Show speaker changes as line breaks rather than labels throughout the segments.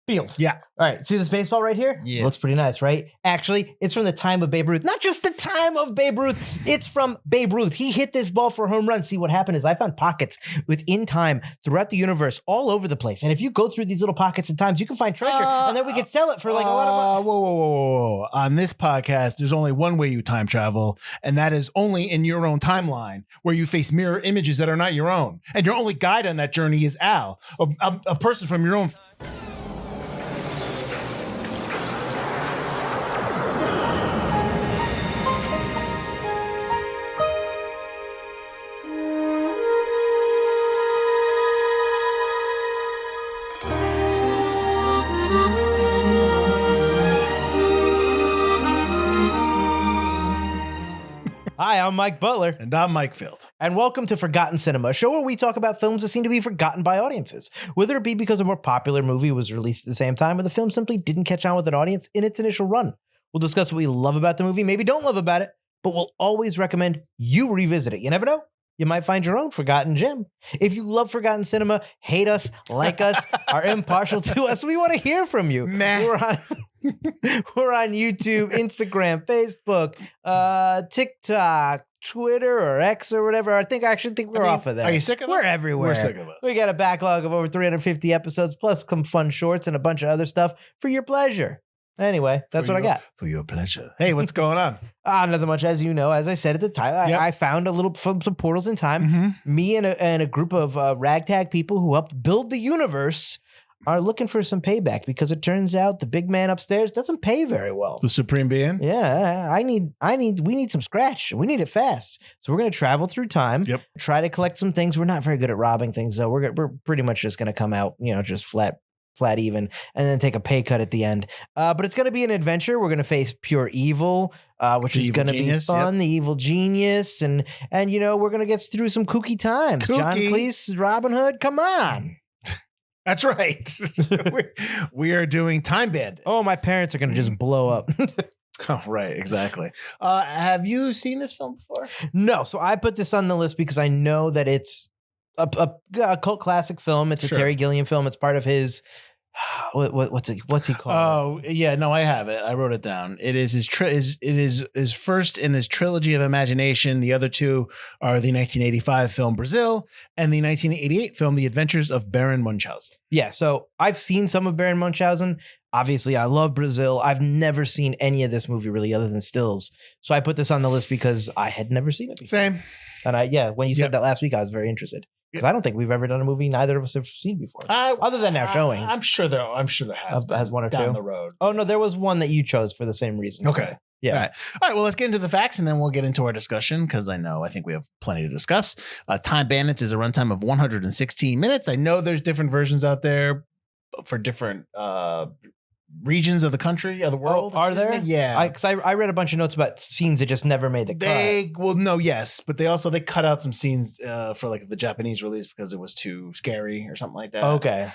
Field.
Yeah.
All right. See this baseball right here?
Yeah.
Looks pretty nice, right? Actually, it's from the time of Babe Ruth. Not just the time of Babe Ruth. It's from Babe Ruth. He hit this ball for a home run. See, what happened is I found pockets within time throughout the universe all over the place. And if you go through these little pockets in times, you can find treasure. And then we could sell it for like a lot of money.
Whoa. On this podcast, there's only one way you time travel, and that is only in your own timeline, where you face mirror images that are not your own. And your only guide on that journey is Al, a person from your own.
Hi, I'm Mike Butler.
And I'm Mike Field.
And welcome to Forgotten Cinema, a show where we talk about films that seem to be forgotten by audiences. Whether it be because a more popular movie was released at the same time or the film simply didn't catch on with an audience in its initial run. We'll discuss what we love about the movie, maybe don't love about it, but we'll always recommend you revisit it. You never know. You might find your own forgotten gem. If you love Forgotten Cinema, hate us, like us, are impartial to us, we want to hear from you. We're on YouTube, Instagram, Facebook, TikTok, Twitter, or X, or whatever. I actually think we're off of that.
Are you sick of us?
We're everywhere.
We're sick of us.
We got a backlog of over 350 episodes, plus some fun shorts and a bunch of other stuff for your pleasure. Anyway, that's what I got.
For your pleasure. Hey, what's going on?
Nothing much. As you know, as I said at the time, I found a little some portals in time.
Mm-hmm.
Me and a group of ragtag people who helped build the universe are looking for some payback because it turns out the big man upstairs doesn't pay very well.
The Supreme Being?
Yeah, we need some scratch. We need it fast. So we're going to travel through time, try to collect some things. We're not very good at robbing things, though. We're pretty much just going to come out, just flat even, and then take a pay cut at the end. But it's going to be an adventure. We're going to face pure evil, which is going to be fun. The evil genius. And we're going to get through some kooky times. John Cleese, Robin Hood, come on.
That's right. we are doing Time Bandits.
Oh, my parents are going to just blow up.
Oh, right. Exactly. Have you seen this film before?
No. So I put this on the list because I know that it's a cult classic film. It's a Terry Gilliam film. It's part of his what's he called?
Oh yeah, no, I have it. I wrote it down. It is his first in his trilogy of imagination. The other two are the 1985 film Brazil and the 1988 film The Adventures of Baron Munchausen.
Yeah, so I've seen some of Baron Munchausen. Obviously, I love Brazil. I've never seen any of this movie really other than stills. So I put this on the list because I had never seen it before.
Same.
And when you said that last week, I was very interested. Because I don't think we've ever done a movie neither of us have seen before, other than our showings.
I'm sure there has
one or
down
two
the road.
Oh no, there was one that you chose for the same reason.
Okay,
yeah.
All right. Well, let's get into the facts and then we'll get into our discussion because I think we have plenty to discuss. Time Bandits is a runtime of 116 minutes. I know there's different versions out there for different regions of the country, of the world.
Are there?
Yeah.
Because I read a bunch of notes about scenes that just never made the cut.
Yes, but they cut out some scenes for like the Japanese release because it was too scary or something like that.
Okay.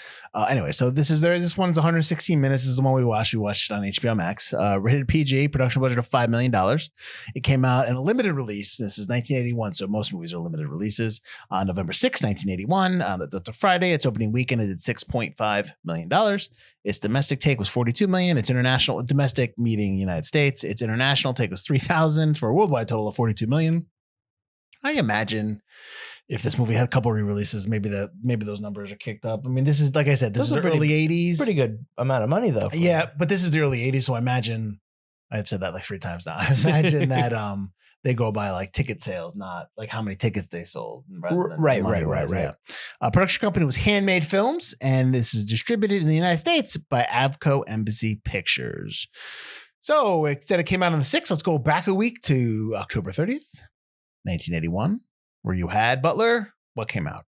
Anyway, so this one's 116 minutes. This is the one we watched. We watched it on HBO Max. Rated PG, production budget of $5 million. It came out in a limited release. This is 1981, so most movies are limited releases. On November 6, 1981, that's a Friday. Its opening weekend, it did $6.5 million. Its domestic take was $42 million. Its international domestic meeting United States. Its international take was $3,000 for a worldwide total of $42 million. I imagine if this movie had a couple re-releases, maybe those numbers are kicked up. I mean, this is, like I said, this is the early 80s.
Pretty good amount of money though.
Yeah, but this is the early 80s, so I imagine I've said that like 3 times now. I imagine that they go by like ticket sales, not like how many tickets they sold.
Right.
Yeah. Production company was Handmade Films, and this is distributed in the United States by Avco Embassy Pictures. So it said it came out on the 6th. Let's go back a week to October 30th, 1981, where you had Butler. What came out?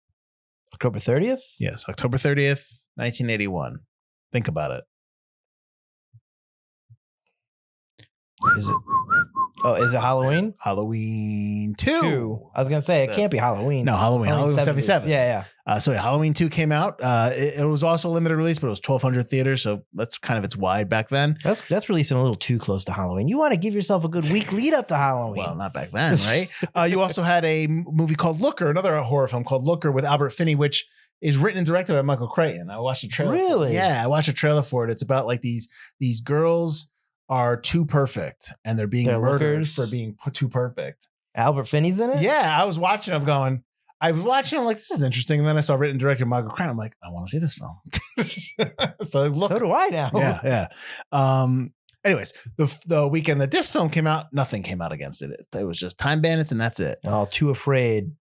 October 30th?
Yes, October 30th, 1981. Think about it.
Is it Halloween?
Halloween 2.
I was going to say, it can't be Halloween.
No, Halloween 77.
Yeah.
So Halloween 2 came out. It was also a limited release, but it was 1,200 theaters. So that's kind of its wide back then.
That's releasing a little too close to Halloween. You want to give yourself a good week lead up to Halloween.
Well, not back then, right? You also had a movie called Looker, another horror film called Looker with Albert Finney, which is written and directed by Michael Crichton. I watched a trailer.
Really?
Yeah, I watched a trailer for it. It's about like these girls are too perfect and they're being murdered
lookers.
for being too perfect.
Albert Finney's in it?
Yeah, I was watching. I'm like, this is interesting. And then I saw written and directed by Michael Crichton. I'm like, I want to see this film. So
do I now.
Yeah. Anyways, the weekend that this film came out, nothing came out against it. It was just Time Bandits, and that's it.
Oh, Too Afraid.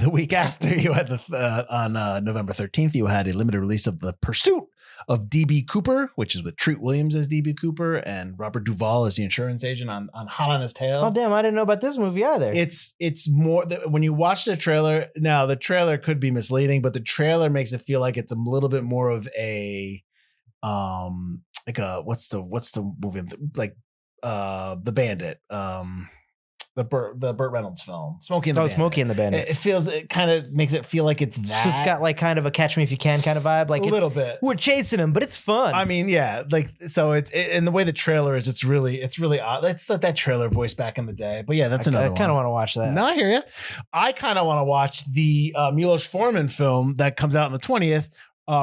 The week after, you had on November 13th, you had a limited release of The Pursuit of D.B. Cooper, which is with Treat Williams as D.B. Cooper and Robert Duvall as the insurance agent on Hot on His Tail.
Oh, damn. I didn't know about this movie either.
It's more when you watch the trailer. Now, the trailer could be misleading, but the trailer makes it feel like it's a little bit more of a like a what's the movie like The Bandit, the Burt Reynolds film, Smokey and the Bandit.
Smokey and the Bandit.
It kind of makes it feel like it's that.
So it's got like kind of a Catch Me If You Can kind of vibe, like
a little bit.
We're chasing him, but it's fun.
I mean, yeah, like so and the way the trailer is, it's really odd. It's like that trailer voice back in the day, but yeah, that's another.
I kind of want to watch that.
No, I hear you. I kind of want to watch the Milos Forman film that comes out on the 20th.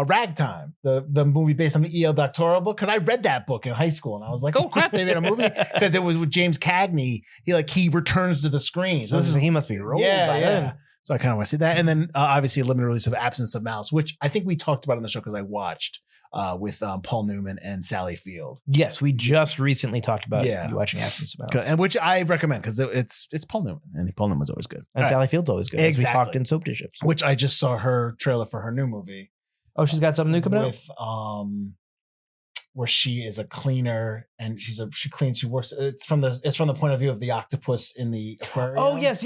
Ragtime, the movie based on the E.L. Doctorow book, because I read that book in high school and I was like, oh crap, they made a movie, because it was with James Cagney. He returns to the screen, so
he must be rolled by then.
So I kind of want to see that, and then obviously a limited release of Absence of Malice, which I think we talked about on the show because I watched with Paul Newman and Sally Field.
Yes, we just recently talked about you watching Absence of Malice,
and which I recommend because it's Paul Newman, and Paul Newman's always good,
and Sally Field's always good.
Exactly.
As we talked in Soap Dishes,
which I just saw her trailer for her new movie.
Oh, she's got something new coming
with, where she is a cleaner and she cleans. She works. It's from the point of view of the octopus in the aquarium.
Oh yes.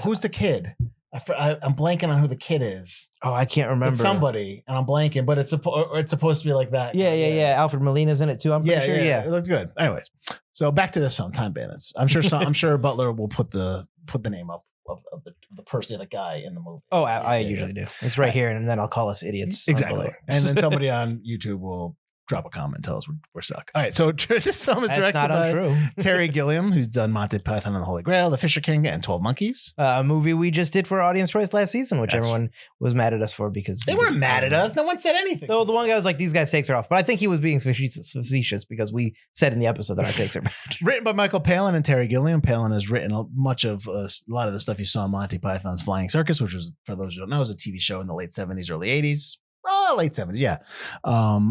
Who's the kid? I'm blanking on who the kid is.
Oh, I can't remember.
It's somebody, and I'm blanking, but it's supposed to be like that.
Yeah. Alfred Molina's in it too. I'm pretty sure. Yeah,
it looked good. Anyways, so back to this film, Time Bandits. I'm sure Butler will put the name up of the person, the guy in the movie.
Oh, I usually do. It's right here, and then I'll call us idiots.
Exactly. And then somebody on YouTube will drop a comment and tell us we're stuck. All right, so this film is directed by Terry Gilliam, who's done Monty Python and the Holy Grail, The Fisher King, and 12 Monkeys.
A movie we just did for Audience Choice last season, which everyone was mad at us for because
they weren't mad at us. No one said anything.
No, the one guy was like, "These guys' takes are off," but I think he was being facetious because we said in the episode that our takes are bad.
Written by Michael Palin and Terry Gilliam. Palin has written much of a lot of the stuff you saw in Monty Python's Flying Circus, which was, for those who don't know, was a TV show in the late 70s, early 80s. Oh, late 70s, yeah.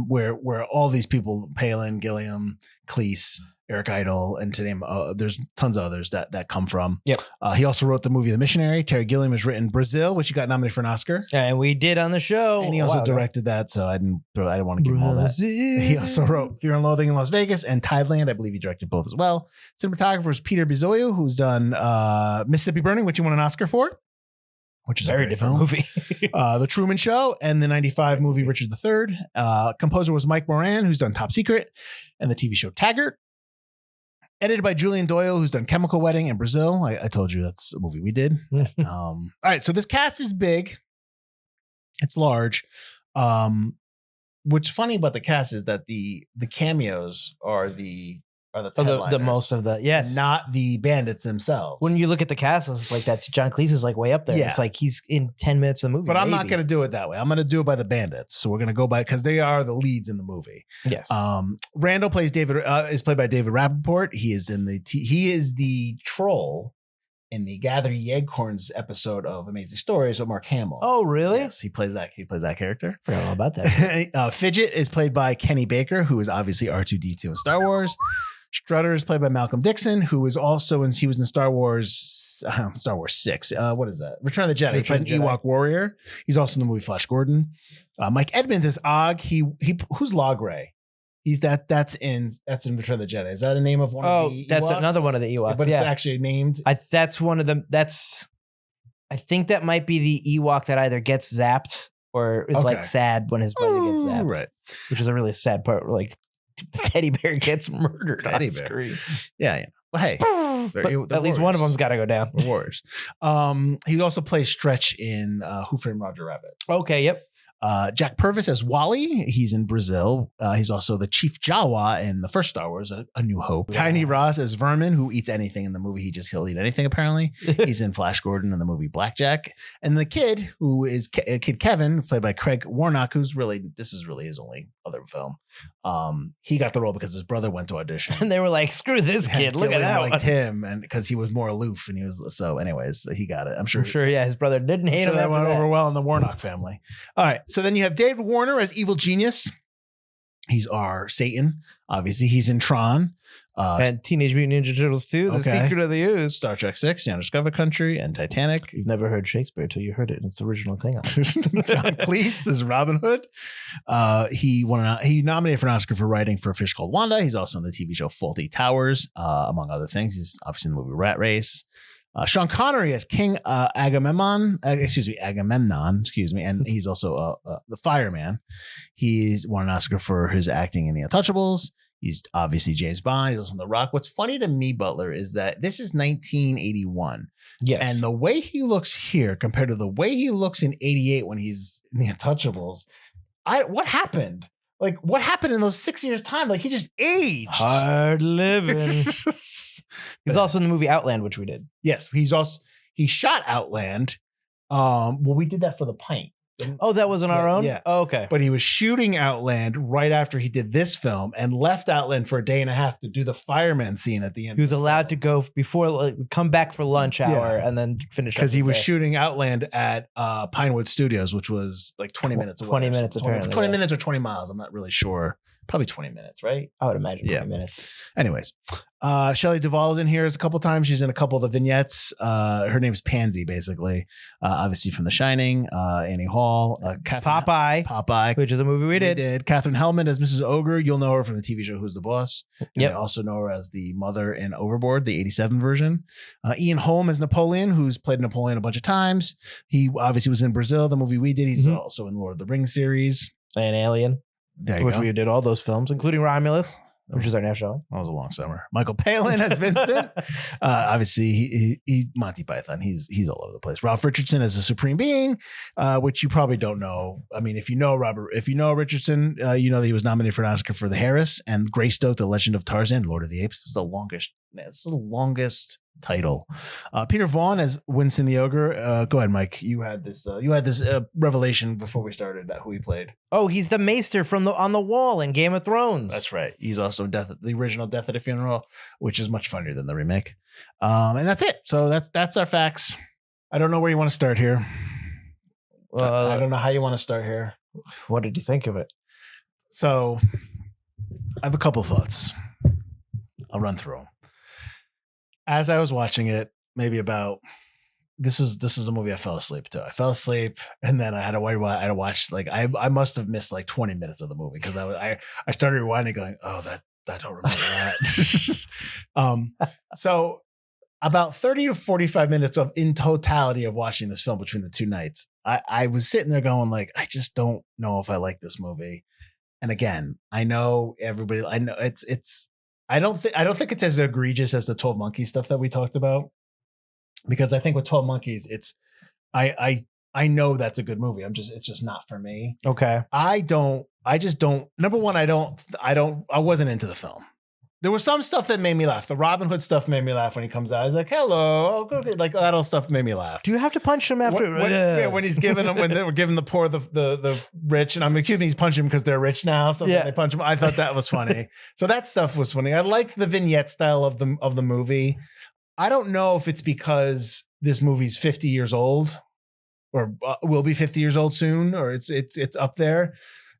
Where all these people, Palin, Gilliam, Cleese, Eric Idle, and to name, there's tons of others that come from.
Yep.
He also wrote the movie The Missionary. Terry Gilliam has written Brazil, which he got nominated for an Oscar.
And we did on the show.
And he also directed that, so I didn't want to give him all that. He also wrote Fear and Loathing in Las Vegas and Tideland. I believe he directed both as well. Cinematographer is Peter Bizoyu, who's done Mississippi Burning, which he won an Oscar for. Which is
very different movie.
The Truman Show and the 95 movie Richard III. Composer was Mike Moran, who's done Top Secret and the TV show Taggart. Edited by Julian Doyle, who's done Chemical Wedding and Brazil. I told you that's a movie we did. All right, so this cast is big. It's large. What's funny about the cast is that the cameos are the
most of the
not the bandits themselves.
When you look at the cast, it's like that John Cleese is like way up there. Yeah. It's like he's in 10 minutes of the movie.
But I'm not going to do it that way. I'm going to do it by the bandits. So we're going to go by, because they are the leads in the movie.
Yes.
Randall is played by David Rappaport. He is the troll in the Gather Ye Acorns episode of Amazing Stories with Mark Hamill.
Oh, really?
Yes, he plays that character.
Forgot all about that.
Fidget is played by Kenny Baker, who is obviously R2-D2 in Star Wars. Strutter is played by Malcolm Dixon, who was also he was in Star Wars 6. What is that? Return of the Jedi. He played an Ewok warrior. He's also in the movie Flash Gordon. Mike Edmonds is Og. Who's Logray? He's that's in Return of the Jedi. Is that a name of one of the Ewoks?
That's another one of the Ewoks.
But it's actually named.
That's one of them. I think that might be the Ewok that either gets zapped or is like sad when his buddy gets zapped. Right. Which is a really sad part. Like, the teddy bear gets murdered on screen.
Yeah. Well, hey,
but at least one of them's got to go down.
The Warriors. He also plays Stretch in Who Framed Roger Rabbit.
Okay. Yep.
Jack Purvis as Wally. He's in Brazil. He's also the Chief Jawa in the first Star Wars, A New Hope. Yeah. Tiny Ross as Vermin, who eats anything in the movie. He'll eat anything, apparently. He's in Flash Gordon in the movie Blackjack. And the kid, who is Kid Kevin, played by Craig Warnock, this is really his only other film. He got the role because his brother went to audition.
And they were like, screw this kid. Look at that.
Liked him, and because he was more aloof, and anyways, he got it. I'm sure.
Yeah, his brother didn't hate him.
That went over well in the Warnock family. All right. So then you have David Warner as Evil Genius. He's our Satan. Obviously, he's in Tron.
And Teenage Mutant Ninja Turtles 2, The Secret of the Ooze.
Star Trek 6, The Undiscovered Country, and Titanic.
You've never heard Shakespeare until you heard it in its original thing.
John Cleese is Robin Hood. He nominated for an Oscar for writing for A Fish Called Wanda. He's also in the TV show Fawlty Towers, among other things. He's obviously in the movie Rat Race. Sean Connery as King Agamemnon, and he's also the fireman. He's won an Oscar for his acting in The Untouchables. He's obviously James Bond. He's also in The Rock. What's funny to me, Butler, is that this is 1981.
Yes.
And the way he looks here compared to the way he looks in 88 when he's in The Untouchables, what happened? Like, what happened in those 6 years' time? Like, he just aged.
Hard living. He's also in the movie Outland, which we did.
Yes, he shot Outland. We did that for The Pint.
Oh, that was on our own?
Yeah.
Oh, okay.
But he was shooting Outland right after he did this film and left Outland for a day and a half to do the fireman scene at the end.
He was allowed to go before, come back for lunch hour and then finish.
Because he was shooting Outland at Pinewood Studios, which was like 20 minutes away.
20 minutes, apparently.
20 minutes or 20 miles. I'm not really sure. Probably 20 minutes, right?
I would imagine 20 minutes.
Anyways, Shelley Duvall's in here a couple times. She's in a couple of the vignettes. Her name's Pansy, basically. Obviously from The Shining, Annie Hall,
Popeye, which is a movie we did.
Catherine Hellman as Mrs. Ogre. You'll know her from the TV show Who's the Boss.
Yeah.
I also know her as the mother in Overboard, the 87 version. Ian Holm as Napoleon, who's played Napoleon a bunch of times. He obviously was in Brazil, the movie we did. He's also in Lord of the Rings series.
And Alien. Which we did all those films, including Romulus, which is our next show.
That was a long summer. Michael Palin as Vincent. Obviously, he Monty Python. He's all over the place. Ralph Richardson as the Supreme Being, which you probably don't know. I mean, if you know Richardson, you know that he was nominated for an Oscar for The Harris and Greystoke, The Legend of Tarzan, Lord of the Apes. It's the longest title. Peter Vaughn as Winston the Ogre. Go ahead, Mike. You had this revelation before we started about who he played.
Oh, he's the Maester from on the Wall in Game of Thrones.
That's right. He's also the original Death at a Funeral, which is much funnier than the remake. And that's it. So that's our facts. I don't know where you want to start here. I don't know how you want to start here.
What did you think of it?
So I have a couple thoughts. I'll run through them. As I was watching it, maybe about this is a movie I fell asleep to. I fell asleep, and then I had to watch. Like I must have missed like 20 minutes of the movie because I started rewinding, going, oh, that I don't remember that. So about 30 to 45 minutes in totality of watching this film between the two nights, I was sitting there going, like, I just don't know if I like this movie. And again, I know everybody. I know it's. I don't think it's as egregious as the 12 Monkeys stuff that we talked about, because I think with 12 Monkeys, it's I know that's a good movie. It's just not for me.
Okay.
I just don't. Number one, I wasn't into the film. There was some stuff that made me laugh. The Robin Hood stuff made me laugh when he comes out. He's like, hello. Okay. Like that all stuff made me laugh.
Do you have to punch him after?
When he's giving them, when they were giving the poor, the rich, and I'm accusing he's punching them because they're rich now. So they punch him. I thought that was funny. So that stuff was funny. I liked the vignette style of the movie. I don't know if it's because this movie's 50 years old or will be 50 years old soon, or it's up there,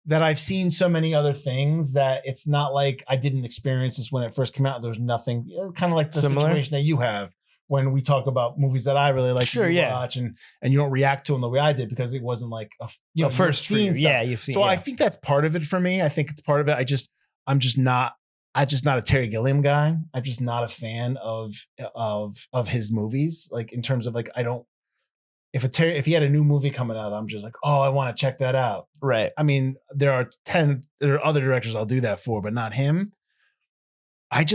that I've seen so many other things that it's not like I didn't experience this when it first came out. There's nothing, kind of like the situation that you have when we talk about movies that I really like to watch, and you don't react to them the way I did because it wasn't like
first for you. Yeah, you've seen.
So I think that's part of it for me. I think it's part of it. I'm just not a Terry Gilliam guy. I'm just not a fan of his movies. Like in terms of like, I don't. If he had a new movie coming out, I'm just like, oh, I want to check that out.
Right.
I mean, there are other directors I'll do that for, but not him. I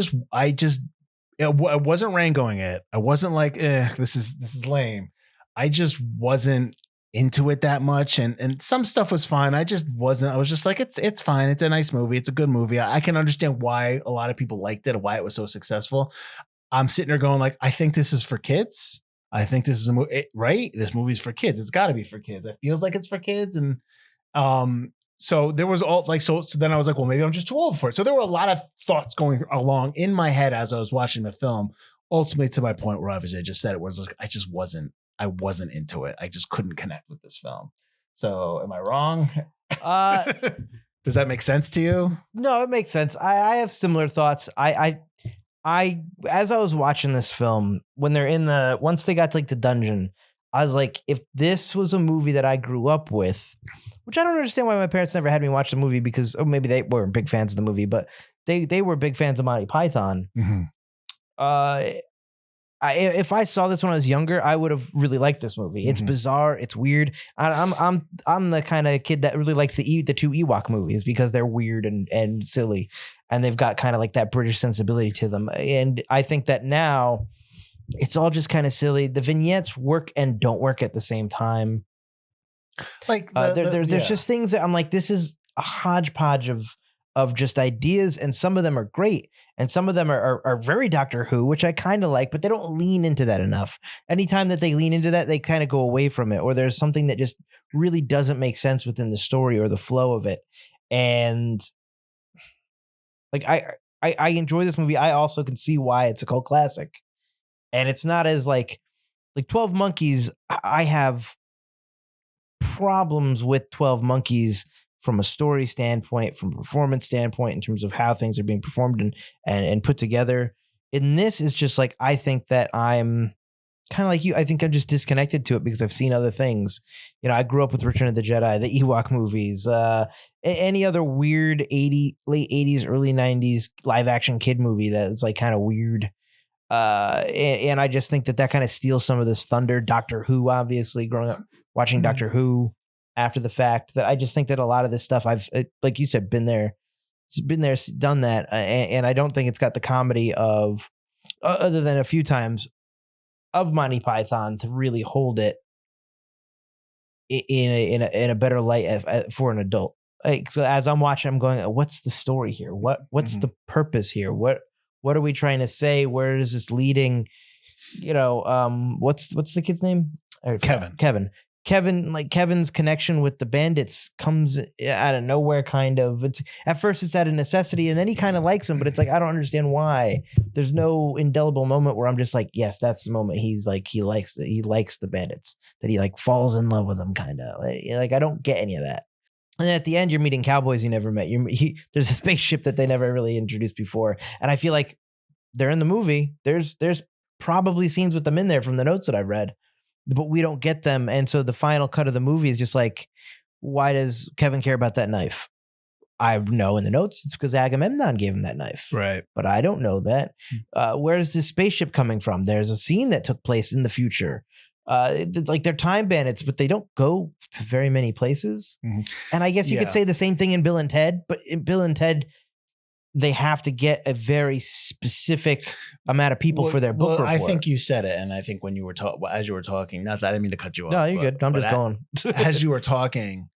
wasn't rangoing it. I wasn't like, this is lame. I just wasn't into it that much, and some stuff was fine. I just wasn't. I was just like, it's fine. It's a nice movie. It's a good movie. I can understand why a lot of people liked it and why it was so successful. I'm sitting there going like, I think this is for kids. I think this is a movie, right? This movie's for kids. It's got to be for kids. It feels like it's for kids, and so there was all like so then I was like, well, maybe I'm just too old for it. So there were a lot of thoughts going along in my head as I was watching the film. Ultimately, to my point where obviously I just said it was like I wasn't into it. I just couldn't connect with this film. So am I wrong? Does that make sense to you?
No, it makes sense. I have similar thoughts. I as I was watching this film, when they're once they got to like the dungeon, I was like, if this was a movie that I grew up with, which I don't understand why my parents never had me watch the movie because maybe they weren't big fans of the movie, but they were big fans of Monty Python.
Mm-hmm.
If I saw this when I was younger, I would have really liked this movie. It's bizarre. It's weird. I'm the kind of kid that really likes the two Ewok movies because they're weird and silly, and they've got kind of like that British sensibility to them. And I think that now it's all just kind of silly. The vignettes work and don't work at the same time.
Like
there's just things that I'm like, this is a hodgepodge of just ideas, and some of them are great, and some of them are very Doctor Who, which I kind of like, but they don't lean into that enough. Anytime that they lean into that, they kind of go away from it, or there's something that just really doesn't make sense within the story or the flow of it. And like I enjoy this movie. I also can see why it's a cult classic, and it's not as like 12 Monkeys. I have problems with 12 Monkeys from a story standpoint, from a performance standpoint, in terms of how things are being performed and put together. In this is just like, I think that I'm kind of like you. I think I'm just disconnected to it because I've seen other things. You know, I grew up with Return of the Jedi, the Ewok movies, any other weird late 80s, early 90s live action kid movie that's like kind of weird. And I just think that kind of steals some of this thunder. Doctor Who, obviously, growing up watching Doctor Who after the fact, that I just think that a lot of this stuff I've, like you said, been there, done that. And I don't think it's got the comedy of, other than a few times, of Monty Python to really hold it in a better light for an adult. Like, so as I'm watching, I'm going, what's the story here? What's the purpose here? What are we trying to say? Where is this leading? You know, what's the kid's name? Kevin, like Kevin's connection with the Bandits comes out of nowhere, kind of. At first it's out of necessity, and then he kind of likes him, but it's like, I don't understand why. There's no indelible moment where I'm just like, yes, that's the moment he's like, he likes the Bandits, that he like falls in love with them, kind of. Like I don't get any of that. And at the end, you're meeting cowboys you never met. There's a spaceship that they never really introduced before, and I feel like they're in the movie. There's probably scenes with them in there from the notes that I read, but we don't get them. And so the final cut of the movie is just like, why does Kevin care about that knife? I know in the notes it's because Agamemnon gave him that knife.
Right.
But I don't know that. Where's this spaceship coming from? There's a scene that took place in the future. Like they're time bandits, but they don't go to very many places. Mm-hmm. And I guess you could say the same thing in Bill and Ted, but in Bill and Ted, they have to get a very specific amount of people for their book report.
I think you said it, and I think when you were as you were talking, not that I didn't mean to cut you off.
No, you're good. I'm just going.
As you were talking,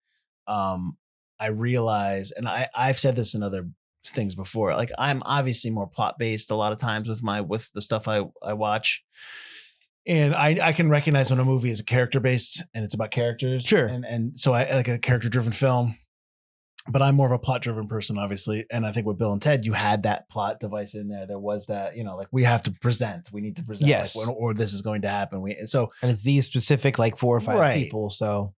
I realized, and I've said this in other things before, like I'm obviously more plot based a lot of times with the stuff I watch. And I can recognize when a movie is character based and it's about characters.
Sure.
And so I like a character driven film. But I'm more of a plot-driven person, obviously. And I think with Bill and Ted, you had that plot device in there. There was that, you know, like we have to present. We need to present.
Yes.
Like, or this is going to happen. And
it's these specific like 4 or 5 people. So,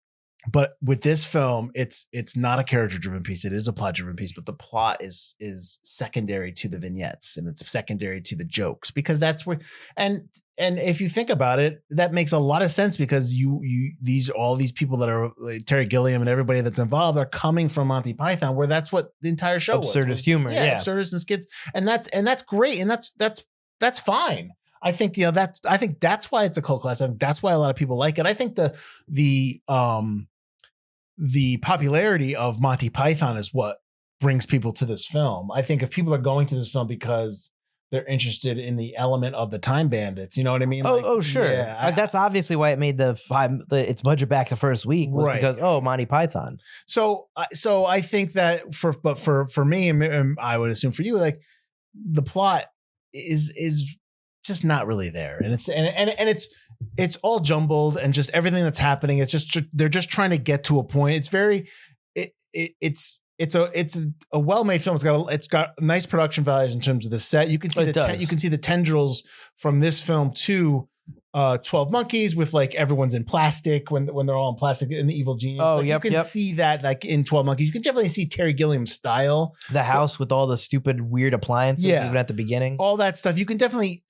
but with this film, it's not a character-driven piece. It is a plot-driven piece, but the plot is secondary to the vignettes, and it's secondary to the jokes, because that's where. And if you think about it, that makes a lot of sense, because all these people that are like Terry Gilliam and everybody that's involved are coming from Monty Python, where that's what the entire show
absurdist humor,
absurdist and skits, and that's great, and that's fine. I think I think that's why it's a cult classic. That's why a lot of people like it. I think the popularity of Monty Python is what brings people to this film. I think if people are going to this film because they're interested in the element of the time bandits. You know what I mean?
Oh, sure.
Yeah,
That's obviously why it made its budget back the first week was
Right.
because Monty Python.
So I think that for me and I would assume for you, like the plot is just not really there, and it's all jumbled and just everything that's happening. It's just they're just trying to get to a point. It's very it's a well-made film. It's got nice production values in terms of the set. You can see you can see the tendrils from this film to 12 Monkeys with like everyone's in plastic when they're all in plastic in the Evil Genius.
Oh,
like,
yep,
you can see that like in 12 Monkeys. You can definitely see Terry Gilliam's style.
The house with all the stupid weird appliances even at the beginning.
All that stuff. You can definitely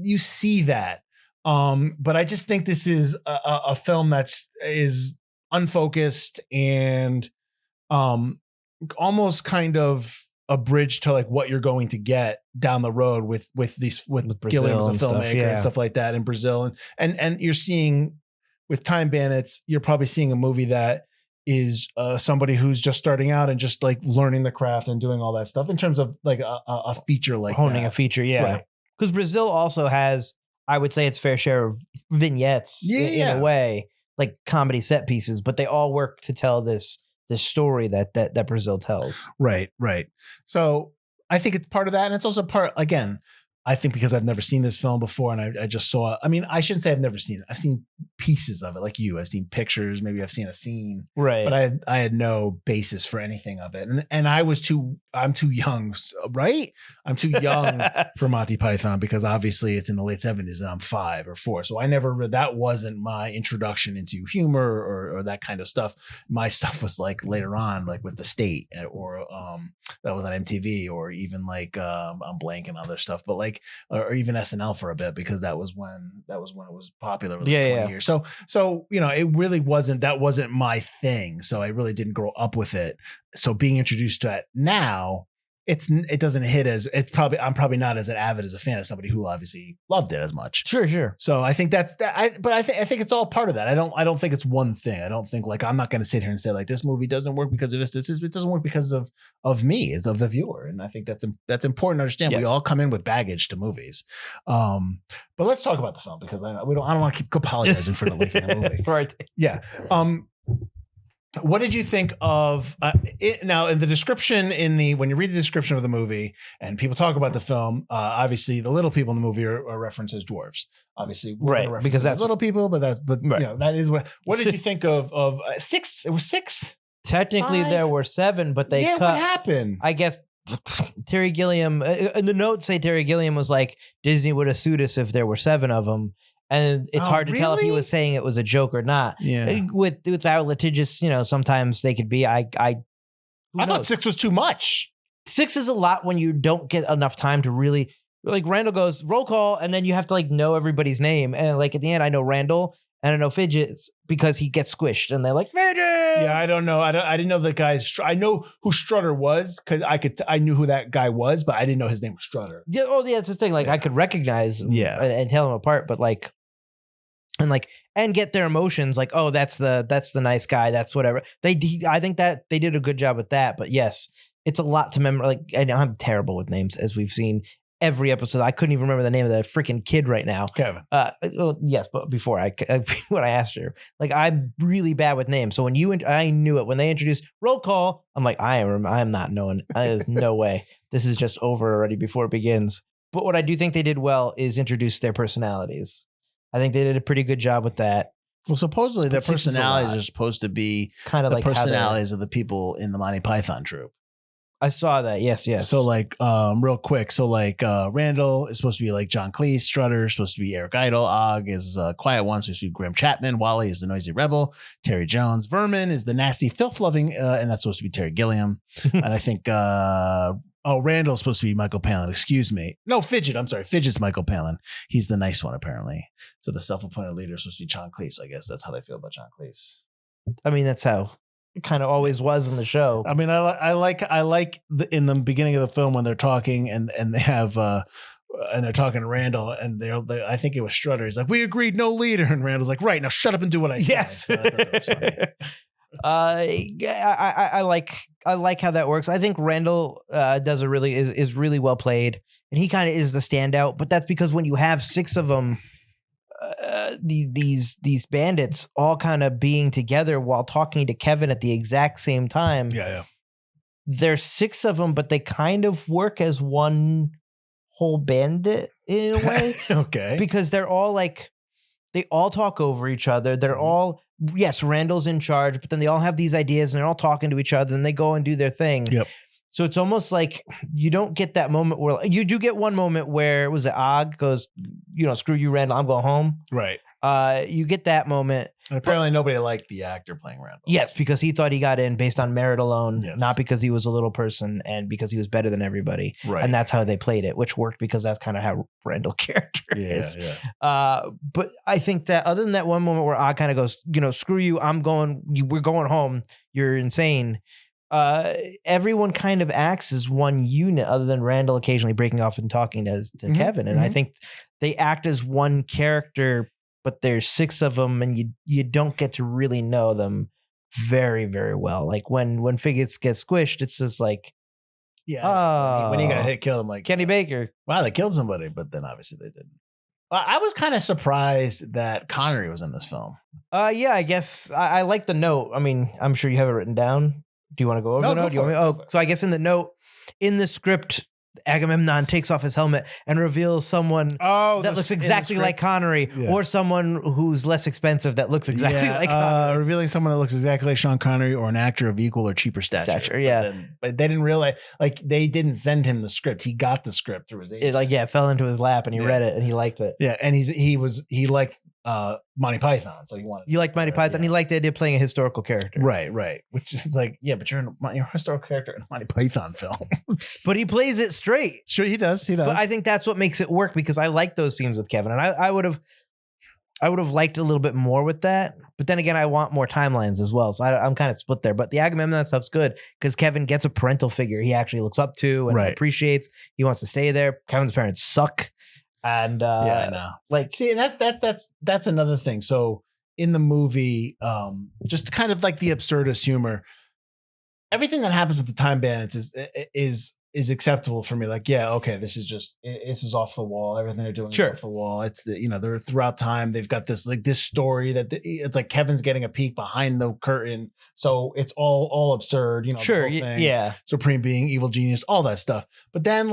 you see that. But I just think this is a film is unfocused and almost kind of a bridge to like what you're going to get down the road with Gilliam as a filmmaker and stuff like that in Brazil. And you're seeing with Time Bandits, you're probably seeing a movie that is somebody who's just starting out and just like learning the craft and doing all that stuff in terms of like a feature like
honing
that.
A feature. Yeah. Because Brazil also has, I would say, its fair share of vignettes in a way, like comedy set pieces, but they all work to tell this story that Brazil tells. Right.
So I think it's part of that. And it's also part, again, I think because I've never seen this film before and I just saw, I mean, I shouldn't say I've never seen it. I've seen pieces of it like you. I've seen pictures, maybe I've seen a scene.
Right.
But I had no basis for anything of it. And I'm too young, right? I'm too young for Monty Python because obviously it's in the late 70s and I'm 5 or 4. So that wasn't my introduction into humor or that kind of stuff. My stuff was like later on, like with The State or that was on MTV or even like I'm blanking other stuff, but like or even SNL for a bit because that was when it was popular. 20 years. So it really wasn't my thing. So I really didn't grow up with it. So being introduced to it now, it doesn't hit as I'm probably not as avid as a fan as somebody who obviously loved it as much.
Sure.
So I think that's that. But I think it's all part of that. I don't think it's one thing. I don't think like I'm not going to sit here and say like this movie doesn't work because of this. It doesn't work because of me. It's of the viewer, and I think that's important to understand. Yes. We all come in with baggage to movies. But let's talk about the film because I don't want to keep apologizing for the liking the movie.
Right.
Yeah. What did you think of now in the description when you read the description of the movie and people talk about the film, obviously the little people in the movie are referenced as dwarves, obviously,
right? Because that's
little people, but right. That is what did you think of 6? It was 6.
Technically 5? There were 7, but they cut.
What happened?
I guess Terry Gilliam, and the notes say Terry Gilliam was like, Disney would have sued us if there were 7 of them. And it's hard to tell if he was saying it was a joke or not.
Yeah.
Without litigious, sometimes they could be. I
thought 6 was too much.
6 is a lot when you don't get enough time to really, like Randall goes roll call, and then you have to like know everybody's name. And like at the end, I know Randall and I know Fidgets because he gets squished, and they're like Fidget.
Yeah, I don't know. I didn't know the guy's. I know who Strutter was because I knew who that guy was, but I didn't know his name was Strutter.
Yeah. Oh, yeah. It's the thing. Like I could recognize. And tell them apart, but like. And get their emotions like, oh, that's the nice guy. That's whatever. I think that they did a good job with that. But yes, it's a lot to remember. Like, I know I'm terrible with names, as we've seen every episode. I couldn't even remember the name of the freaking kid right now.
Kevin.
Yes, but before when I asked her, like, I'm really bad with names. So when I knew it when they introduced roll call. I'm like, I am not knowing. There's no way. This is just over already before it begins. But what I do think they did well is introduce their personalities. I think they did a pretty good job with that.
Well, supposedly their personalities are supposed to be
kind of
the
like
personalities of the people in the Monty Python troupe.
I saw that. Yes.
So like, real quick. So like, Randall is supposed to be like John Cleese. Strutter is supposed to be Eric Idle. Og is quiet one, supposed to be Graham Chapman. Wally is the noisy rebel. Terry Jones. Vermin is the nasty filth loving, and that's supposed to be Terry Gilliam. And I think Randall's supposed to be Michael Palin. Excuse me. No, Fidget. I'm sorry. Fidget's Michael Palin. He's the nice one, apparently. So the self-appointed leader is supposed to be John Cleese. I guess that's how they feel about John Cleese. I
mean, that's how it kind of always was in the show.
I mean, I like in the beginning of the film when they're talking and they have and they're talking to Randall and I think it was Strutter. He's like, we agreed no leader. And Randall's like, right, now shut up and do what I said.
Yes.
So I thought that was funny.
I like how that works. I think Randall does is really well played, and he kind of is the standout. But that's because when you have six of them, these bandits all kind of being together while talking to Kevin at the exact same time.
Yeah.
There's six of them, but they kind of work as one whole bandit in a way.
Okay.
Because they're all like, they all talk over each other. They're all, yes, Randall's in charge, but then they all have these ideas and they're all talking to each other and they go and do their thing.
Yep.
So it's almost like you don't get that moment where you do get one moment where Og goes, screw you, Randall, I'm going home.
Right.
You get that moment.
And apparently nobody liked the actor playing Randall.
Yes, because he thought he got in based on merit alone,
Yes.
not because he was a little person and because he was better than everybody.
Right.
And that's how they played it, which worked because that's kind of how Randall character is.
Yeah.
But I think that other than that one moment where Og kind of goes, screw you, we're going home, you're insane. Everyone kind of acts as one unit other than Randall occasionally breaking off and talking to Kevin. And I think they act as one character, but there's six of them and you don't get to really know them very, very well. Like when Figgis gets squished, it's just like,
when he got killed, I'm like,
Kenny Baker.
Wow, they killed somebody, but then obviously they didn't. I was kind of surprised that Connery was in this film.
Yeah, I guess I like the note. I mean, I'm sure you have it written down. Do you want to go over the note? So I guess in the note, in the script, Agamemnon takes off his helmet and reveals someone that looks exactly like Connery, or someone who's less expensive that looks exactly like Connery.
Revealing someone that looks exactly like Sean Connery or an actor of equal or cheaper stature. But they didn't realize, they didn't send him the script. He got the script through his agent.
It fell into his lap and he read it and he liked it.
Yeah, and he liked Monty Python, so
you liked Monty Python. He liked the idea of playing a historical character,
right? Which is like, but you're a historical character in a Monty Python film,
but he plays it straight.
Sure, he does.
But I think that's what makes it work because I like those scenes with Kevin, and I would have liked a little bit more with that. But then again, I want more timelines as well, so I'm kind of split there. But the Agamemnon stuff's good because Kevin gets a parental figure he actually looks up to and appreciates. He wants to stay there. Kevin's parents suck. And
I know. And that's another thing. So in the movie, just kind of like the absurdist humor, everything that happens with the Time Bandits is acceptable for me. Like, this is off the wall. Everything they're doing is off the wall. It's they're throughout time. They've got this story that it's like Kevin's getting a peek behind the curtain. So it's all absurd, the whole thing. Supreme Being, evil genius, all that stuff. But then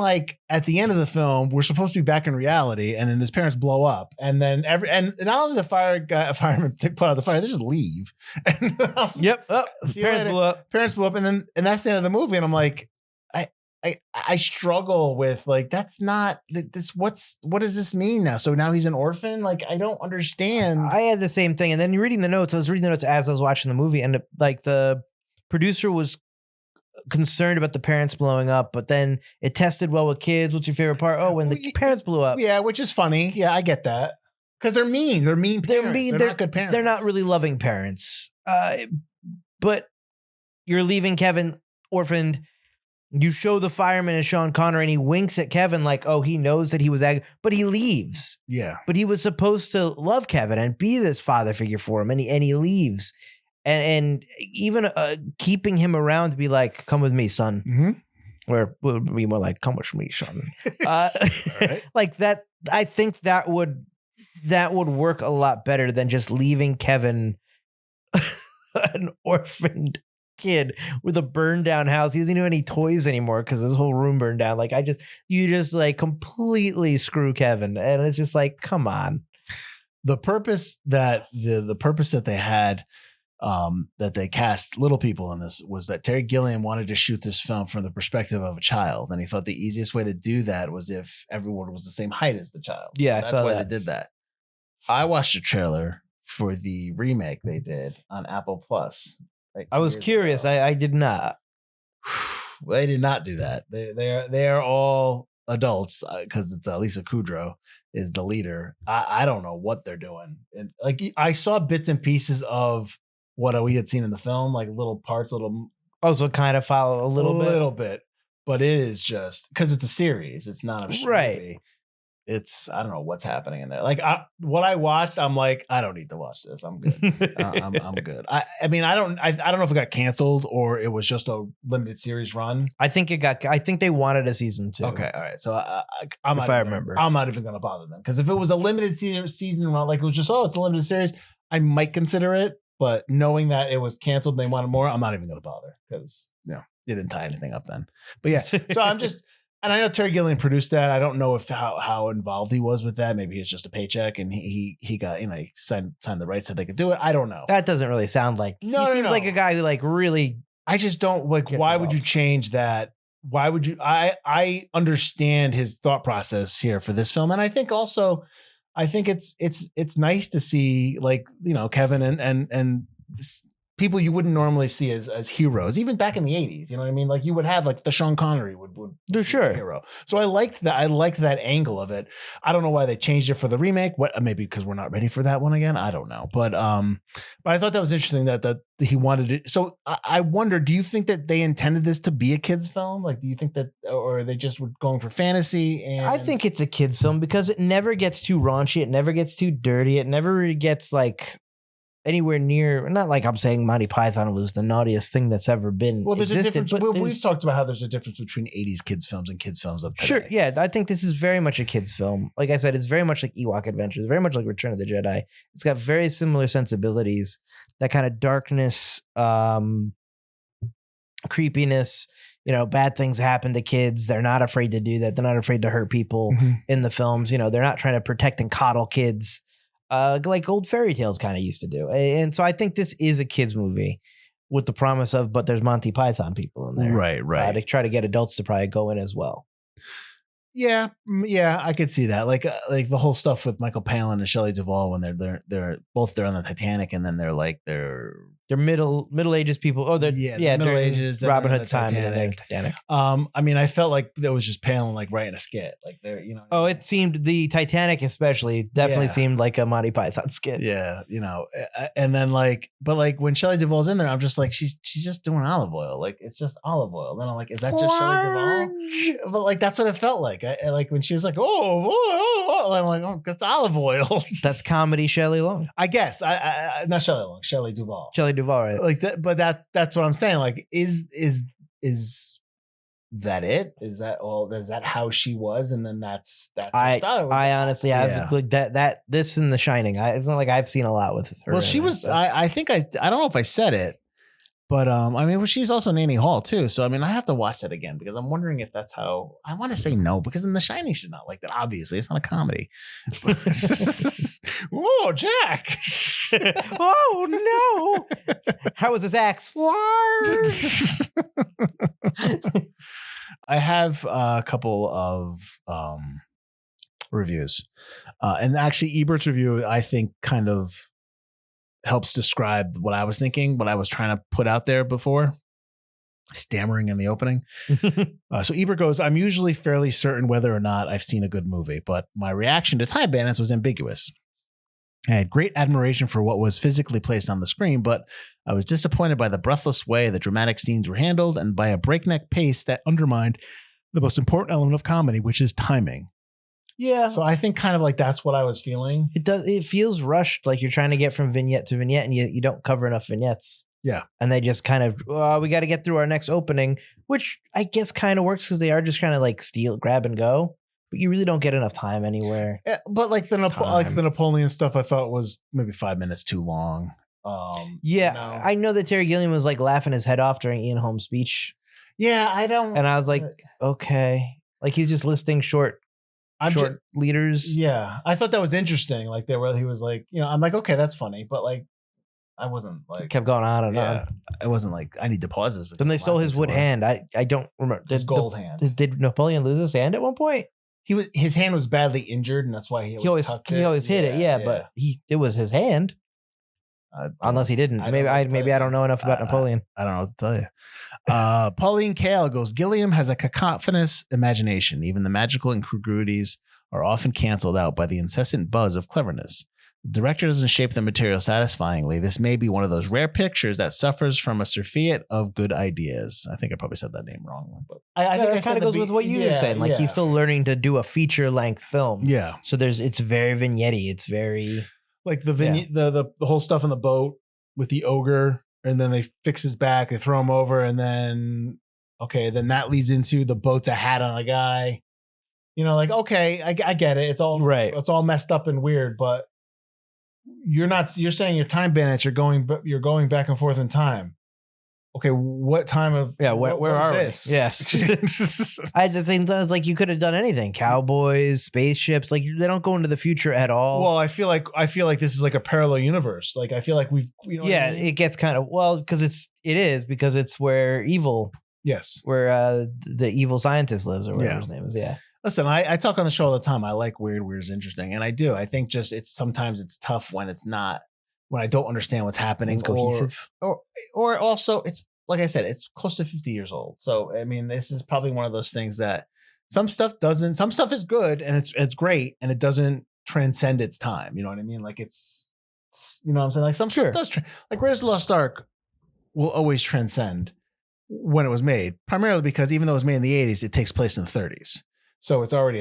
at the end of the film, we're supposed to be back in reality, and then his parents blow up, and then not only the firemen put out the fire, they just leave. Parents blew up, and that's the end of the movie, and I'm like, I struggle with that's not this. What does this mean now? So now he's an orphan? I don't understand.
I had the same thing. And then you're reading the notes. I was reading the notes as I was watching the movie, and the producer was concerned about the parents blowing up, but then it tested well with kids. What's your favorite part? Oh, when the parents blew up.
Yeah, which is funny. Yeah, I get that. Because they're mean. They're mean parents. They're not good parents.
They're not really loving parents. But you're leaving Kevin orphaned. You show the fireman as Sean Connery and he winks at Kevin he knows that he was but he leaves.
Yeah.
But he was supposed to love Kevin and be this father figure for him, and he leaves. And even keeping him around to be like, come with me, son.
Mm-hmm.
Or would be more like, come with me, son. Like that, I think that would work a lot better than just leaving Kevin an orphaned kid with a burned down house. He doesn't have any toys anymore because his whole room burned down. You just completely screw Kevin, and it's just come on.
The purpose that the purpose that they had, that they cast little people in this, was that Terry Gilliam wanted to shoot this film from the perspective of a child, and he thought the easiest way to do that was if everyone was the same height as the child.
Yeah,
so that's why they did that. I watched a trailer for the remake they did on Apple Plus.
I was curious. I did not.
They did not do that. They are all adults because it's Lisa Kudrow is the leader. I don't know what they're doing. And I saw bits and pieces of what we had seen in the film, little parts,
also kind of follow a little bit,
but it is just because it's a series. It's not a movie. I don't know what's happening in there. Like what I watched, I'm like, I don't need to watch this. I'm good. I'm good. I mean, I don't know if it got canceled or it was just a limited series run.
I think they wanted a season 2.
Okay. All right. So
I remember,
I'm not even going to bother them because if it was a limited season run, like it was just, it's a limited series, I might consider it. But knowing that it was canceled and they wanted more, I'm not even going to bother because, it didn't tie anything up then. But yeah, so I'm just, and I know Terry Gilliam produced that. I don't know if how involved he was with that. Maybe it's just a paycheck and he got, he signed the rights so they could do it. I don't know.
That doesn't really sound like, he seems like a guy who like really.
I just don't like, why would you change that? Why would you, I understand his thought process here for this film. And I think also, it's nice to see like, Kevin and people you wouldn't normally see as heroes, even back in the 80s. You know what I mean? Like you would have like the Sean Connery would be
sure
a hero. So I liked that. I liked that angle of it. I don't know why they changed it for the remake. What, maybe because we're not ready for that one again. I don't know. But I thought that was interesting that he wanted it. So I wonder, do you think that they intended this to be a kid's film? Like, do you think that, or they just were going for fantasy? And
I think it's a kid's film because it never gets too raunchy. It never gets too dirty. It never really gets like anywhere near, not like I'm saying Monty Python was the naughtiest thing that's ever been.
Well, there's a difference. We've talked about how there's a difference between 80s kids films and kids films of today.
Sure. Yeah. I think this is very much a kids film. Like I said, it's very much like Ewok Adventures, very much like Return of the Jedi. It's got very similar sensibilities, that kind of darkness, creepiness, bad things happen to kids. They're not afraid to do that. They're not afraid to hurt people in the films. They're not trying to protect and coddle kids. Like old fairy tales kind of used to do. And so I think this is a kid's movie with the promise of, but there's Monty Python people in there.
Right.
To try to get adults to probably go in as well.
Yeah, I could see that. Like the whole stuff with Michael Palin and Shelley Duvall when they're both there on the Titanic and then they're middle ages people. Oh, they're middle ages.
Robin Hood time and then they're Titanic.
I mean, I felt like that was just Palin like writing a skit. Like they're
it seemed the Titanic especially definitely seemed like a Monty Python skit.
Yeah, and then but when Shelley Duvall's in there, I'm just like she's just doing olive oil. Like it's just olive oil. Then I'm like, is that just Shelley Duvall? But like that's what it felt like. I like when she was like, oh, I'm like, oh, that's olive oil.
That's comedy Shelley Long.
I guess. I not Shelley Long, Shelley Duvall.
Shelley Duvall, right?
Like that, but that's what I'm saying. Like, is that it? Is that all? Is that how she was? And then that's
I honestly have like that this and The Shining. It's not like I've seen a lot with her.
Well, she was. I think I don't know if I said it. But I mean, she's also in Annie Hall too. So I mean, I have to watch that again because I'm wondering if that's how. I want to say no because in The Shining she's not like that. Obviously, it's not a comedy. Whoa, Jack!
Oh no! How was his axe?
I have a couple of reviews, and actually, Ebert's review I think kind of helps describe what I was thinking, what I was trying to put out there before, stammering in the opening. So Ebert goes, I'm usually fairly certain whether or not I've seen a good movie, but my reaction to Time Bandits was ambiguous. I had great admiration for what was physically placed on the screen, but I was disappointed by the breathless way the dramatic scenes were handled and by a breakneck pace that undermined the most important element of comedy, which is timing.
Yeah.
So I think kind of like that's what I was feeling.
It feels rushed, like you're trying to get from vignette to vignette and you don't cover enough vignettes.
Yeah.
And they just kind of, we got to get through our next opening, which I guess kind of works because they are just kind of like grab and go, but you really don't get enough time anywhere.
Yeah, but like the Napoleon stuff I thought was maybe 5 minutes too long.
I know that Terry Gilliam was like laughing his head off during Ian Holmes' speech.
Yeah, I don't.
And I was like, okay. Like he's just listing short leaders.
Yeah, I thought that was interesting. Like he was like, I'm like, okay, that's funny, but like, I wasn't like
kept going on and on.
I wasn't like I need to pause this.
Then they stole his wood hand. I don't remember.
His gold hand.
Did Napoleon lose his hand at one point?
His hand was badly injured, and that's why he always
hit it. Yeah, but it was his hand. Unless he didn't. Maybe I don't know enough about Napoleon.
I don't know what to tell you. Pauline Kael goes, Gilliam has a cacophonous imagination. Even the magical incongruities are often canceled out by the incessant buzz of cleverness. The director doesn't shape the material satisfyingly. This may be one of those rare pictures that suffers from a surfeit of good ideas. I think I probably said that name wrong, but I think
it kind of goes with what you were saying. Like he's still learning to do a feature length film.
Yeah.
So it's very vignette-y. It's very
like the vignette, the whole stuff in the boat with the ogre, and then they fix his back, they throw him over, and then then that leads into the boat's a hat on a guy. Like I get it. It's all right. It's all messed up and weird, but you're saying your time bandits. You're going back and forth in time. Okay, what time of
where are
this?
We? Yes. I think it's like you could have done anything. Cowboys, spaceships, like they don't go into the future at all.
Well, I feel like this is like a parallel universe. Like I feel like we've
it gets kind of because it's where evil.
Yes.
Where the evil scientist lives or whatever his name is. Yeah.
Listen, I talk on the show all the time. I like weird is interesting. And I do. I think just sometimes it's tough when it's not, when I don't understand what's happening.
It's cohesive.
Or also it's, like I said, it's close to 50 years old. So, I mean, this is probably one of those things that some stuff is good and it's great and it doesn't transcend its time. You know what I mean? Like it's you know what I'm saying? Like some stuff does, like Raiders of the Lost Ark will always transcend when it was made, primarily because even though it was made in the 80s, it takes place in the 30s. So it's already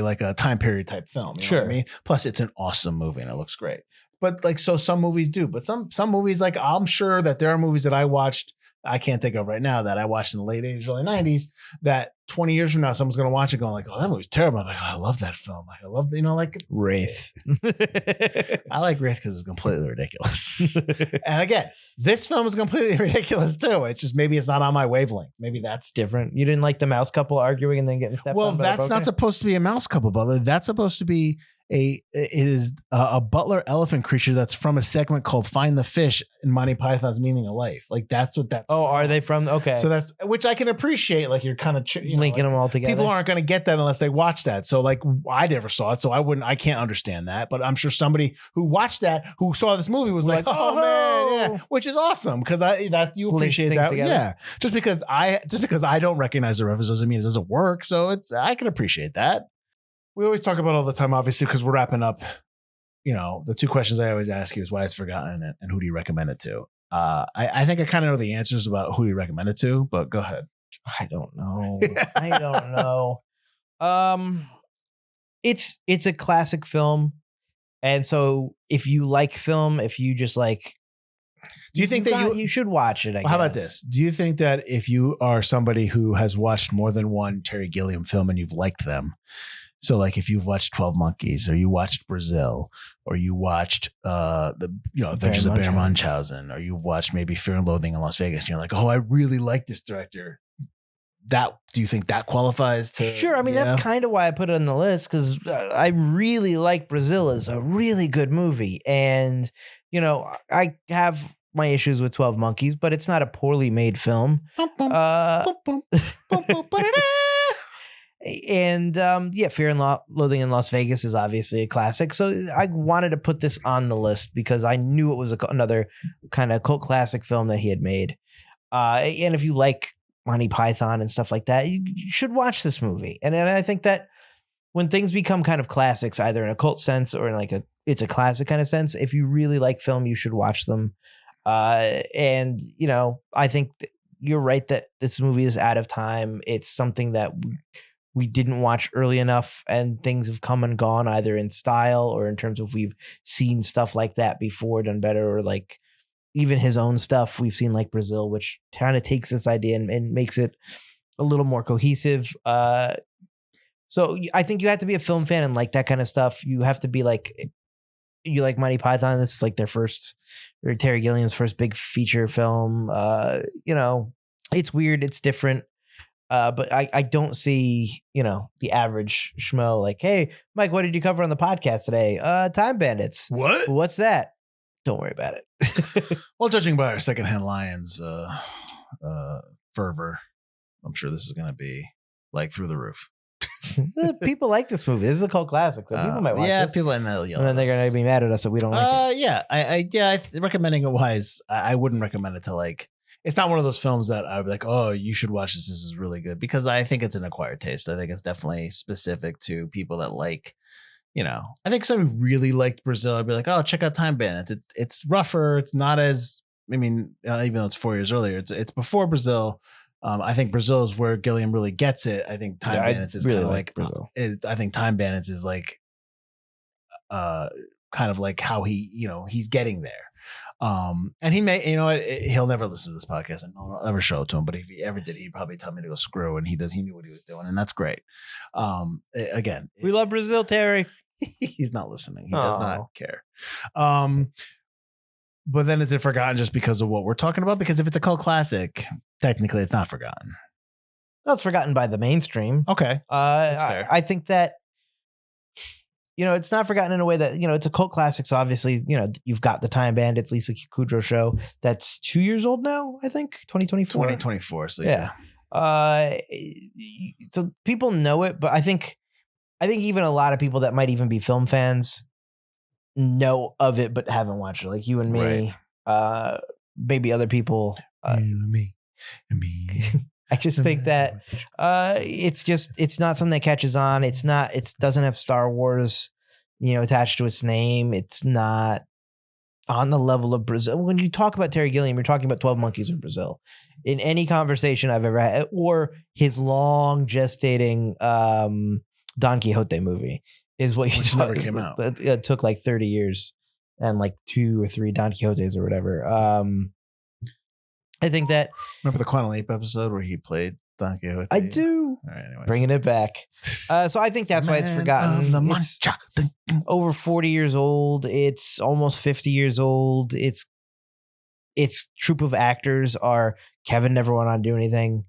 like a time period type film. You know what I mean? Plus it's an awesome movie and it looks great. But like, so some movies do, but some movies, like I'm sure that there are movies that I watched, I can't think of right now, that I watched in the late 80s, early 90s, that 20 years from now, someone's going to watch it going like, oh, that movie's terrible. I'm like, oh, I love that film. Like, I love, like
Wraith.
I like Wraith because it's completely ridiculous. And again, this film is completely ridiculous too. It's just, maybe it's not on my wavelength. Maybe that's
different. You didn't like the mouse couple arguing and then getting stepped on?
Well, that's not supposed to be a mouse couple, Butler. That's supposed to be a butler elephant creature that's from a segment called Find the Fish in Monty Python's Meaning of Life. Like that's what that's
from. Are they from? Okay.
So that's, which I can appreciate. Like you're kind of
linking them all together.
People aren't going to get that unless they watch that. So like I never saw it. So I can't understand that, but I'm sure somebody who watched that, who saw this movie was like, oh man, yeah, which is awesome. Because you appreciate that. Together. Yeah. Just because I don't recognize the reference doesn't mean it doesn't work. So I can appreciate that. We always talk about all the time, obviously, because we're wrapping up. The two questions I always ask you is why it's forgotten and who do you recommend it to? I think I kind of know the answers about who you recommend it to, but go ahead.
I don't know. It's a classic film, and so if you like film, if you just like,
do you think
you should watch it?
How about this? Do you think that if you are somebody who has watched more than one Terry Gilliam film and you've liked them? So like if you've watched 12 Monkeys or you watched Brazil or you watched Adventures of Baron Munchausen or you've watched maybe Fear and Loathing in Las Vegas and you're like, oh, I really like this director. Do you think that qualifies to?
Sure. I mean, that's kind of why I put it on the list because I really like Brazil. It's a really good movie. And, I have my issues with 12 Monkeys, but it's not a poorly made film. And Fear and Loathing in Las Vegas is obviously a classic. So I wanted to put this on the list because I knew it was another kind of cult classic film that he had made. And if you like Monty Python and stuff like that, you should watch this movie. And I think that when things become kind of classics, either in a cult sense or in it's a classic kind of sense, if you really like film, you should watch them. And I think you're right that this movie is out of time. It's something that we didn't watch early enough and things have come and gone either in style or in terms of we've seen stuff like that before done better, or like even his own stuff. We've seen like Brazil, which kind of takes this idea and makes it a little more cohesive. So I think you have to be a film fan and like that kind of stuff. You have to be like, you like Monty Python. This is like their first, or Terry Gilliam's first big feature film. It's weird. It's different. But I don't see, the average schmo like, hey, Mike, what did you cover on the podcast today? Time Bandits.
What?
What's that? Don't worry about it.
Well, judging by our Secondhand Lions fervor, I'm sure this is going to be like through the roof.
People like this movie. This is a cult classic. So people might watch this.
People in the
and then they're going to be mad at us that we don't like it.
Yeah. I recommending it wise. I wouldn't recommend it to like. It's not one of those films that I would be like, oh, you should watch this. This is really good, because I think it's an acquired taste. I think it's definitely specific to people that like I think somebody really liked Brazil. I'd be like, oh, check out Time Bandits. It's rougher. It's not as, even though it's 4 years earlier, it's before Brazil. I think Brazil is where Gilliam really gets it. I think Time Bandits is really kind of like Brazil. I think Time Bandits is like, kind of like how he's getting there. And he may, he'll never listen to this podcast and I'll never show it to him. But if he ever did, he'd probably tell me to go screw. And he knew what he was doing. And that's great. Again,
we love Brazil, Terry.
He's not listening. He does not care. But then is it forgotten just because of what we're talking about? Because if it's a cult classic, technically it's not forgotten.
Well, it's forgotten by the mainstream.
Okay. That's fair.
I think that, it's not forgotten in a way that, it's a cult classic. So obviously, you've got the Time Bandits, Lisa Kudrow show that's 2 years old now, I think, 2024.
2024. So
yeah. So people know it, but I think even a lot of people that might even be film fans know of it, but haven't watched it. Like you and me, right. Maybe other people.
You and me. And me.
I just think that it's not something that catches on. It doesn't have Star Wars, attached to its name. It's not on the level of Brazil. When you talk about Terry Gilliam, you're talking about 12 Monkeys in Brazil. In any conversation I've ever had, or his long gestating Don Quixote movie is what you
never came out.
It took like 30 years and like 2 or 3 Don Quixotes or whatever. I think that.
Remember the Quantum Leap episode where he played Don Quixote?
I do.
All right, anyways.
Bringing it back. So I think that's why it's forgotten. It's over 40 years old. It's almost 50 years old. Its troupe of actors are Kevin never went on to do anything.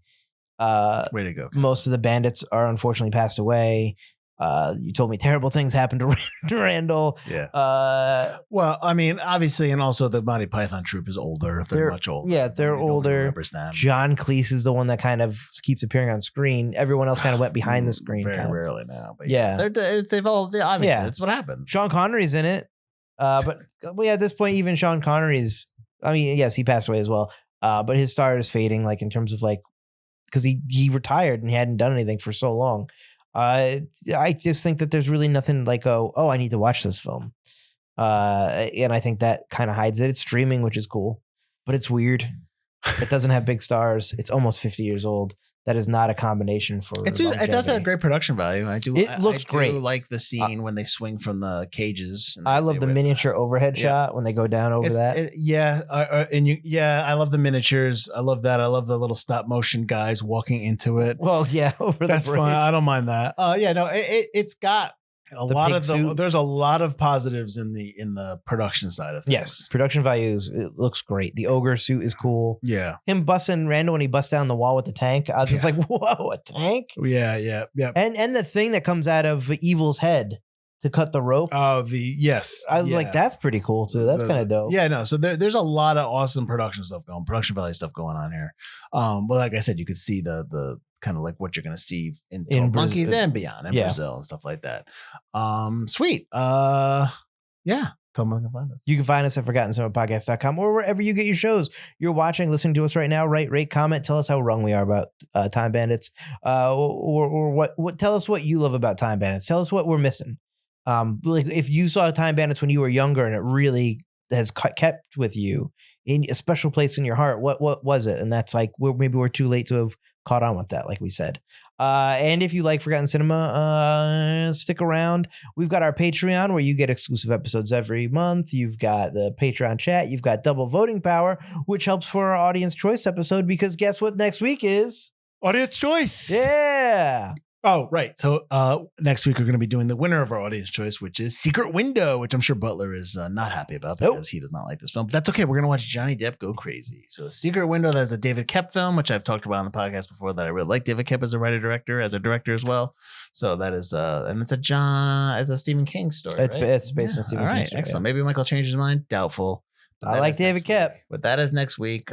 Way to go. Kevin.
Most of the bandits are unfortunately passed away. You told me terrible things happened to Randall.
Yeah. Well, obviously, and also the Monty Python troupe is older. They're much older.
Yeah, they're older. John Cleese is the one that kind of keeps appearing on screen. Everyone else kind of went behind the screen.
Very rarely now. But
yeah.
They've all, obviously, that's what happened.
Sean Connery's in it. But at this point, even Sean Connery's, yes, he passed away as well. But his star is fading, like in terms of like, because he retired and he hadn't done anything for so long. I just think that there's really nothing like, I need to watch this film. And I think that kind of hides it. It's streaming, which is cool, but it's weird. It doesn't have big stars. It's almost 50 years old. That is not a combination for
it does have great production value.
It looks great.
I like the scene when they swing from the cages.
I love the miniature overhead shot when they go down over that.
I love the miniatures. I love that. I love the little stop motion guys walking into it.
Well, yeah,
that's fine. I don't mind that. It's got there's a lot of positives in the production side of things.
Yes, production values. It looks great. The ogre suit is cool.
Yeah,
him busting Randall when he busts down the wall with the tank. I was just like, whoa, a tank?
Yeah.
And the thing that comes out of Evil's head to cut the rope.
Oh, yes.
I was like, that's pretty cool too. That's kind of dope.
Yeah, no. So there's a lot of awesome production value stuff going on here. Well, like I said, you could see the kind of like what you're going to see in Monkeys and beyond in Brazil and stuff like that. Sweet. Yeah. Tell them where they can find us.
You can find us at ForgottenCinemaPodcast.com or wherever you get your shows. You're watching, listening to us right now. Rate, comment. Tell us how wrong we are about Time Bandits. Or what? Tell us what you love about Time Bandits. Tell us what we're missing. Like if you saw Time Bandits when you were younger and it really has kept with you in a special place in your heart, what was it? And that's like maybe we're too late to have caught on with that, like we said. And if you like Forgotten Cinema, stick around. We've got our Patreon where you get exclusive episodes every month. You've got the Patreon chat. You've got double voting power, which helps for our audience choice episode, because guess what next week is?
Audience choice.
Yeah.
Oh, right. So next week we're going to be doing the winner of our audience choice, which is Secret Window, which I'm sure Butler is not happy about because he does not like this film. But that's okay. We're going to watch Johnny Depp go crazy. So Secret Window, that's a David Koepp film, which I've talked about on the podcast before, that I really like David Koepp as a writer-director, as a director as well. So that is, and it's a Stephen King story.
It's based on Stephen King story.
Excellent. Maybe Michael changed his mind. Doubtful.
I like David Koepp.
But that is next week,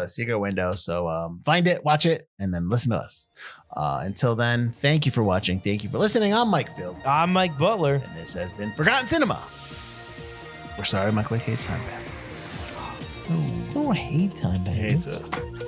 Secret Window. So find it, watch it, and then listen to us. Until then, thank you for watching. Thank you for listening. I'm Mike Field.
I'm Mike Butler.
And this has been Forgotten Cinema. We're sorry Michael hates Time Bandits.
Oh, I hate Time Bandits.
He hates it.